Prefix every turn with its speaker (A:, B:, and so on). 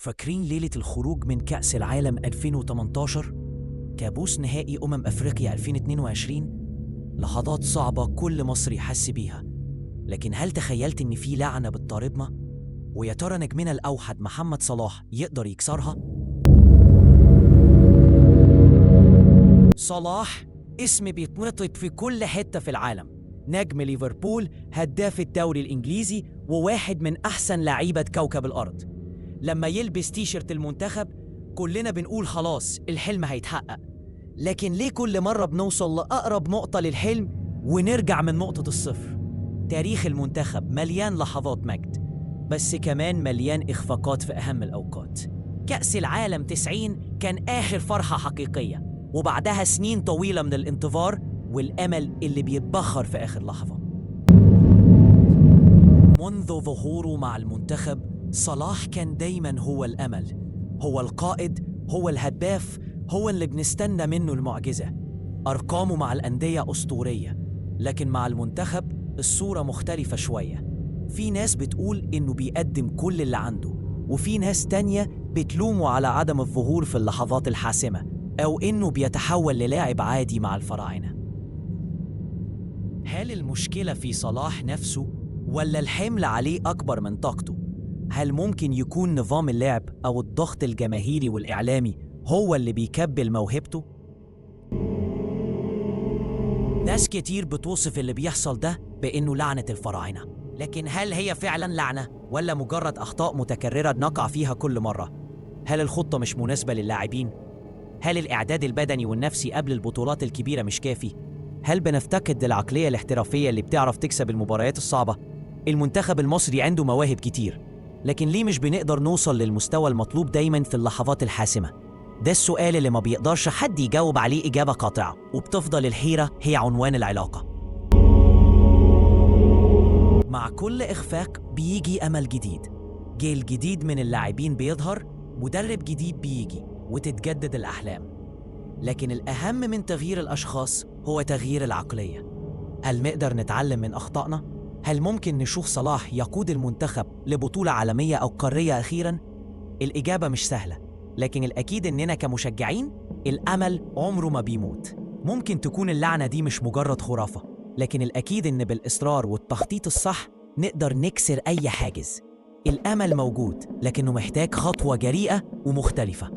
A: فاكرين ليلة الخروج من كأس العالم 2018؟ كابوس نهائي أفريقيا 2022؟ لحظات صعبة كل مصري حس بيها، لكن هل تخيلت إن في لعنة بتطاردنا؟ ويا ترى نجمنا الأوحد محمد صلاح يقدر يكسرها؟ صلاح اسم بيتنطق في كل حتة في العالم، نجم ليفربول، هداف الدوري الإنجليزي، وواحد من أحسن لعيبة كوكب الأرض. لما يلبس تيشيرت المنتخب كلنا بنقول خلاص الحلم هيتحقق، لكن ليه كل مرة بنوصل لأقرب نقطة للحلم ونرجع من نقطة الصفر؟ تاريخ المنتخب مليان لحظات مجد، بس كمان مليان إخفاقات في أهم الأوقات. كأس العالم 90 كان آخر فرحة حقيقية، وبعدها سنين طويلة من الانتظار والأمل اللي بيتبخر في آخر لحظة. منذ ظهوره مع المنتخب صلاح كان دايماً هو الأمل، هو القائد، هو الهداف، هو اللي بنستنى منه المعجزة. أرقامه مع الأندية أسطورية، لكن مع المنتخب الصورة مختلفة شوية. في ناس بتقول إنه بيقدم كل اللي عنده، وفي ناس تانية بتلومه على عدم الظهور في اللحظات الحاسمة، أو إنه بيتحول للاعب عادي مع الفراعنة. هل المشكلة في صلاح نفسه، ولا الحمل عليه أكبر من طاقته؟ هل ممكن يكون نظام اللعب أو الضغط الجماهيري والإعلامي هو اللي بيكبل موهبته؟ ناس كتير بتوصف اللي بيحصل ده بإنه لعنة الفراعنة، لكن هل هي فعلاً لعنة ولا مجرد أخطاء متكررة نقع فيها كل مرة؟ هل الخطة مش مناسبة للاعبين؟ هل الإعداد البدني والنفسي قبل البطولات الكبيرة مش كافي؟ هل بنفتقد العقلية الاحترافية اللي بتعرف تكسب المباريات الصعبة؟ المنتخب المصري عنده مواهب كتير، لكن ليه مش بنقدر نوصل للمستوى المطلوب دايماً في اللحظات الحاسمة؟ ده السؤال اللي ما بيقدرش حد يجاوب عليه إجابة قاطعة، وبتفضل الحيرة هي عنوان العلاقة. مع كل إخفاق بيجي أمل جديد، جيل جديد من اللاعبين بيظهر، مدرب جديد بيجي، وتتجدد الأحلام. لكن الأهم من تغيير الأشخاص هو تغيير العقلية. هل نقدر نتعلم من أخطائنا؟ هل ممكن نشوف صلاح يقود المنتخب لبطولة عالمية أو قارية أخيراً؟ الإجابة مش سهلة، لكن الأكيد إننا كمشجعين الأمل عمره ما بيموت. ممكن تكون اللعنة دي مش مجرد خرافة، لكن الأكيد إن بالإصرار والتخطيط الصح نقدر نكسر أي حاجز. الأمل موجود، لكنه محتاج خطوة جريئة ومختلفة.